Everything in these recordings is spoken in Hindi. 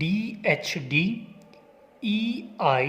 DHD EI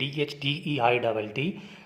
DHD EI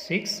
6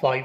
5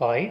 5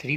3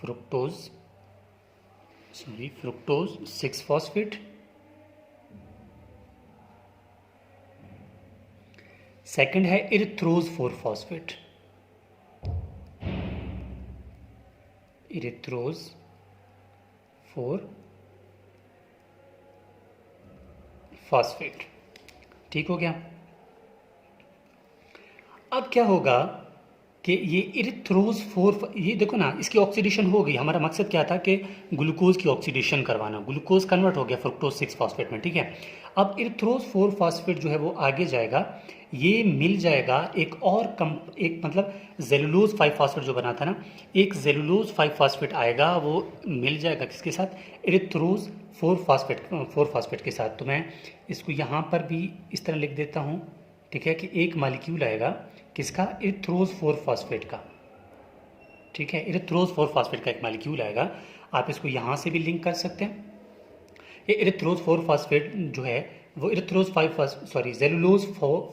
fructose 6 phosphate. Second है इरिथ्रोज 4 फॉस्फेट। इरिथ्रोज 4 फॉस्फेट। ठीक हो गया। अब क्या होगा कि ये इरिथ्रोज 4, ये देखो ना, इसकी ऑक्सीडेशन हो गई। हमारा मकसद क्या था कि ग्लूकोज की ऑक्सीडेशन करवाना। ग्लूकोज कन्वर्ट हो गया फ्रुक्टोज 6 फॉस्फेट में, ठीक है। अब इरिथ्रोज 4 फॉस्फेट जो है वो आगे जाएगा, ये मिल जाएगा एक मतलब जेलुलोज 5 फॉस्फेट जो बना था ना, एक जेलुलोज 5 फॉस्फेट आएगा, वो मिल जाएगा किसके साथ, इरिथ्रोज 4 फॉस्फेट के साथ। तो मैं इसको यहाँ पर भी इस तरह लिख देता हूँ, ठीक है, कि एक मालिक्यूल आएगा किसका, इरिथ्रोज 4 फॉस्फेट का, ठीक है। इरिथ्रोज 4 फॉस्फेट का एक मालिक्यूल आएगा। आप इसको यहाँ से भी लिंक कर सकते हैं। ये इरिथ्रोज 4 फॉस्फेट जो है वो इरिथ्रोज 5 सॉरी जेलुलोज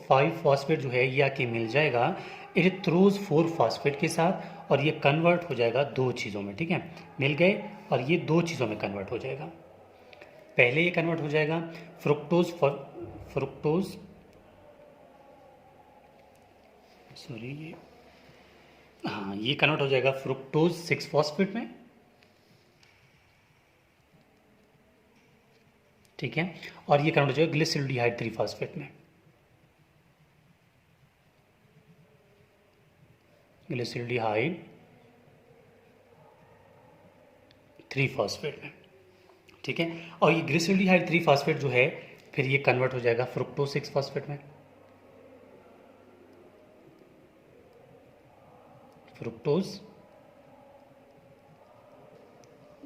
5 फॉस्फेट जो है ये आके मिल जाएगा इरिथ्रोज 4 फॉस्फेट के साथ, और ये कन्वर्ट हो जाएगा दो चीज़ों में, ठीक है। मिल गए और ये दो चीज़ों में कन्वर्ट हो जाएगा। पहले ये कन्वर्ट हो जाएगा फ्रुक्टोज सॉरी ये हाँ, ये कन्वर्ट हो जाएगा फ्रुक्टोज 6 फॉस्फेट में, ठीक है। और ये कन्वर्ट हो जाएगा ग्लिसरॉल्डिहाइड 3 फॉस्फेट में, ग्लिसरॉल्डिहाइड 3 फॉस्फेट में, ठीक है। और ये ग्लिसरॉल्डिहाइड 3 फॉस्फेट जो है फिर ये कन्वर्ट हो जाएगा फ्रुक्टोज 6 फॉस्फेट में, फ्रुक्टोज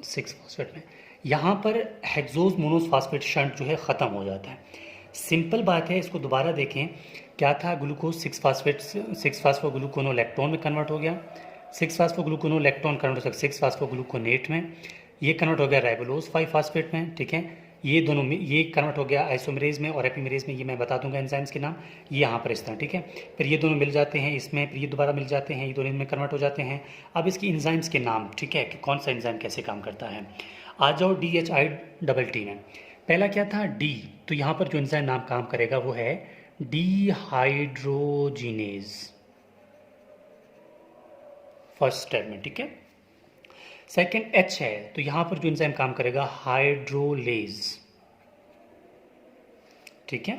6 फॉस्फेट में। यहाँ पर हेक्सोज मोनोस फॉस्फेट शंट जो है ख़त्म हो जाता है। सिंपल बात है, इसको दोबारा देखें। क्या था, ग्लूकोज 6 फास्फोग्लूकोनोलेक्टोन में कन्वर्ट हो गया, 6 फास्फोग्लूकोनोलेक्टोन कन्वर्ट हो गया 6 फास्फोग्लूकोनेट में, ये कन्वर्ट हो गया राइबोलोज 5 फास्फेट में, ठीक है। ये दोनों में ये कन्वर्ट हो गया आइसोमरेज में और एपिमरेज में, ये मैं बता दूंगा एंजाइम्स के नाम, ये यहाँ पर इस तरह, ठीक है। फिर ये दोनों मिल जाते हैं इसमें, फिर ये दोबारा मिल जाते हैं, ये दोनों इनमें कन्वर्ट हो जाते हैं। अब इसकी एंजाइम्स के नाम, ठीक है, कि कौन सा एंजाइम कैसे काम करता है। आ जाओ DHI में। पहला क्या था, डी, तो यहाँ पर जो एंजाइम नाम काम करेगा वो है डीहाइड्रोजिनेज, फर्स्ट स्टेप में, ठीक है। सेकंड एच है, तो यहाँ पर जो एंजाइम काम करेगा हाइड्रोलेज, ठीक है।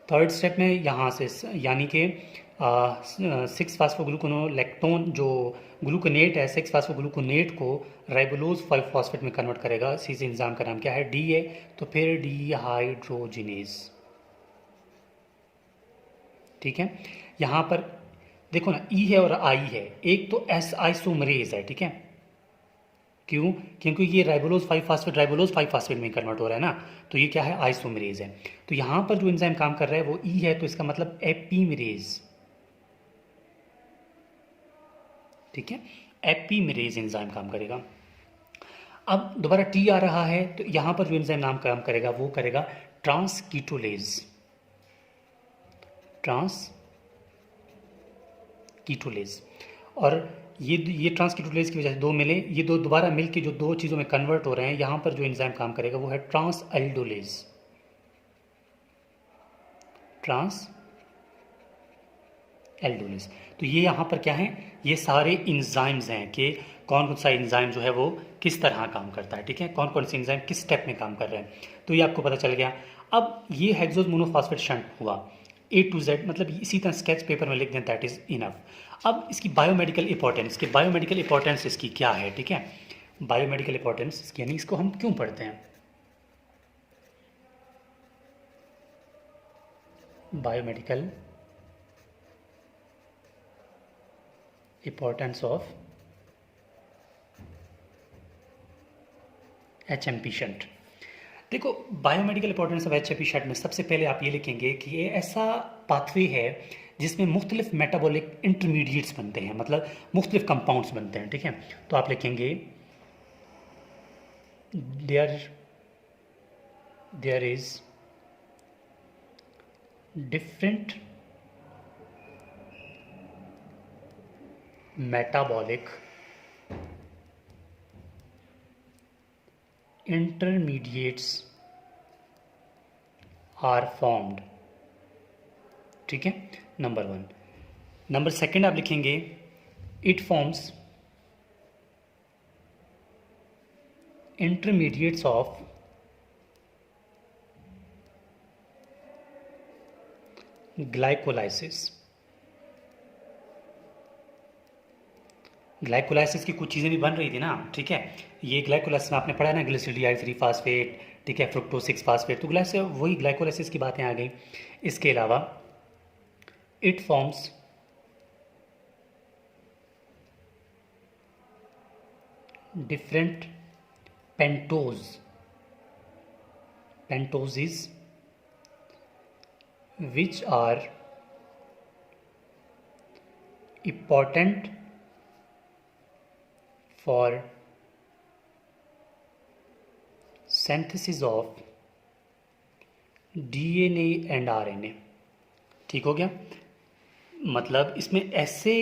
थर्ड स्टेप में यहाँ से यानी कि 6 फास्फोग्लूकोनोलेक्टोन जो ग्लूकोनेट है, 6 फास्फोग्लूकोनेट को राइबोलोज 5 फॉस्फेट में कन्वर्ट करेगा। इस एंजाइम का नाम क्या है, डी है, तो फिर डीहाइड्रोजिनेज, ठीक है। यहाँ पर देखो ना, ई है और आई है, एक तो एस आइसोमरेज है, ठीक है। क्यों, क्योंकि ये राइबोलोज 5 फास्फेट में कन्वर्ट हो रहा है ना, तो ये क्या है, आइसोमरेज है। तो यहाँ पर जो एंजाइम काम कर रहा है वो ई है, तो इसका मतलब एपीमरेज, ठीक है। एपीमरेज एंजाइम काम करेगा। अब दोबारा टी आ रहा है, तो यहाँ पर जो एंजाइम नाम काम करेगा वो करेगा ट्रांसकीटोलेज, ट्रांसकीटोलेज। और ये ट्रांसकीटोलेज की वजह से दो मिले, ये दो दोबारा मिल के जो दो चीज़ों में कन्वर्ट हो रहे हैं, यहाँ पर जो एंजाइम काम करेगा वो है ट्रांसएल्डोलेज, ट्रांसएल्डोलेज। तो ये यहाँ पर क्या है, ये सारे इंजाइम्स हैं कि कौन कौन सा इंजाइम जो है वो किस तरह काम करता है, ठीक है, कौन कौन से इंजाइम किस स्टेप में काम कर रहे हैं, तो ये आपको पता चल गया। अब ये हेक्सोज मोनोफॉस्फेट शंट हुआ A to Z, मतलब इसी तरह स्केच पेपर में लिख दें, दैट इज इनफ। अब इसकी बायोमेडिकल इंपॉर्टेंस इसकी क्या है, ठीक है। बायोमेडिकल इंपॉर्टेंस इसकी, यानी इसको हम क्यों पढ़ते हैं, biomedical importance of HMP shunt. देखो, biomedical importance of HMP shunt में सबसे पहले आप ये लिखेंगे कि ये ऐसा पाथवे है जिसमें मुख्तलिफ मेटाबॉलिक इंटरमीडिएट्स बनते हैं, मतलब मुख्तलिफ कंपाउंड्स बनते हैं, ठीक है। तो आप लिखेंगे there is different metabolic intermediates are formed. ठीक है, नंबर 1. नंबर 2 आप लिखेंगे it forms intermediates of glycolysis. Glycolysis की कुछ चीज़ें भी बन रही थी ना, ठीक है. ये ग्लाइकोलाइसिस में आपने पढ़ा है ना, ग्लिसरीडियाइड फास्फेट, ठीक है, फ्रुक्टोज 6 फास्फेट. तो वही ग्लाइकोलाइसिस की बातें आ गई. इसके अलावा it forms different pentoses which are important for synthesis of DNA and RNA. ठीक हो गया. मतलब इसमें ऐसे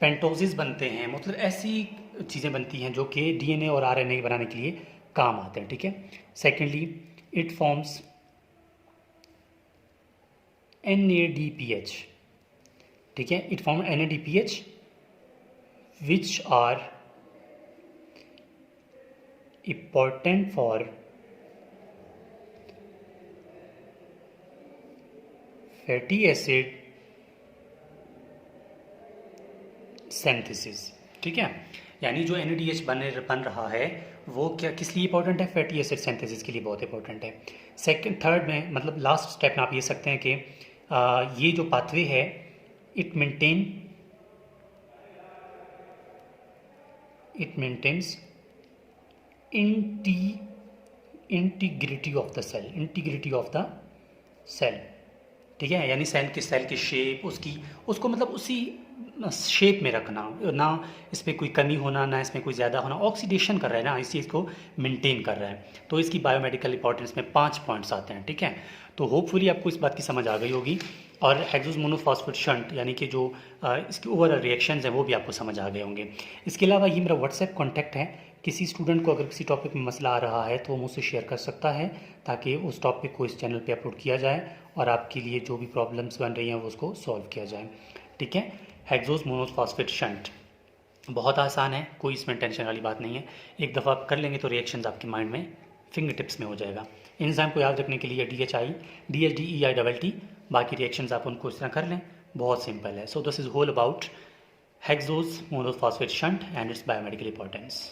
पेंटोजेस बनते हैं, मतलब ऐसी चीज़ें बनती हैं जो कि DNA और RNA बनाने के लिए काम आते हैं. ठीक है. Secondly it forms NADPH. ठीक है, it form NADPH which are important for fatty acid synthesis. ठीक है, यानी जो NADH बन रहा है वो क्या किस लिए इंपॉर्टेंट है? फैटी एसिड सिंथेसिस के लिए बहुत इंपॉर्टेंट है. थर्ड में मतलब लास्ट स्टेप में आप ये सकते हैं कि ये जो पाथवे है it maintains integrity of the cell. ठीक है, यानी सेल की शेप उसको मतलब उसी शेप में रखना, ना इसमें कोई कमी होना, ना इसमें कोई ज़्यादा होना. ऑक्सीडेशन कर रहा है ना, इस चीज़ को मेंटेन कर रहा है. तो इसकी बायोमेडिकल इंपॉर्टेंस में 5 पॉइंट्स आते हैं. ठीक है, तो होपफुली आपको इस बात की समझ आ गई होगी. और हेक्सोस मोनोफॉस्फेट शंट यानी कि जो इसके ओवरऑल रिएक्शंस हैं वो भी आपको समझ आ गए होंगे. इसके अलावा ये मेरा व्हाट्सएप कॉन्टैक्ट है. किसी स्टूडेंट को अगर किसी टॉपिक में मसला आ रहा है तो वो मुझसे शेयर कर सकता है ताकि उस टॉपिक को इस चैनल पे अपलोड किया जाए और आपके लिए जो भी प्रॉब्लम्स बन रही हैं वो उसको सॉल्व किया जाए. ठीक है, हेक्सोस मोनोफॉस्फेट शंट बहुत आसान है, कोई इसमें टेंशन वाली बात नहीं है. एक दफ़ा आप कर लेंगे तो रिएक्शंस आपके माइंड में फिंगर टिप्स में हो जाएगा. एंजाइम को याद रखने के लिए DHI DHDEITT, बाकी रिएक्शंस आप उनको इस तरह कर लें, बहुत सिंपल है. So this is whole about hexose monophosphate shunt and its biomedical importance.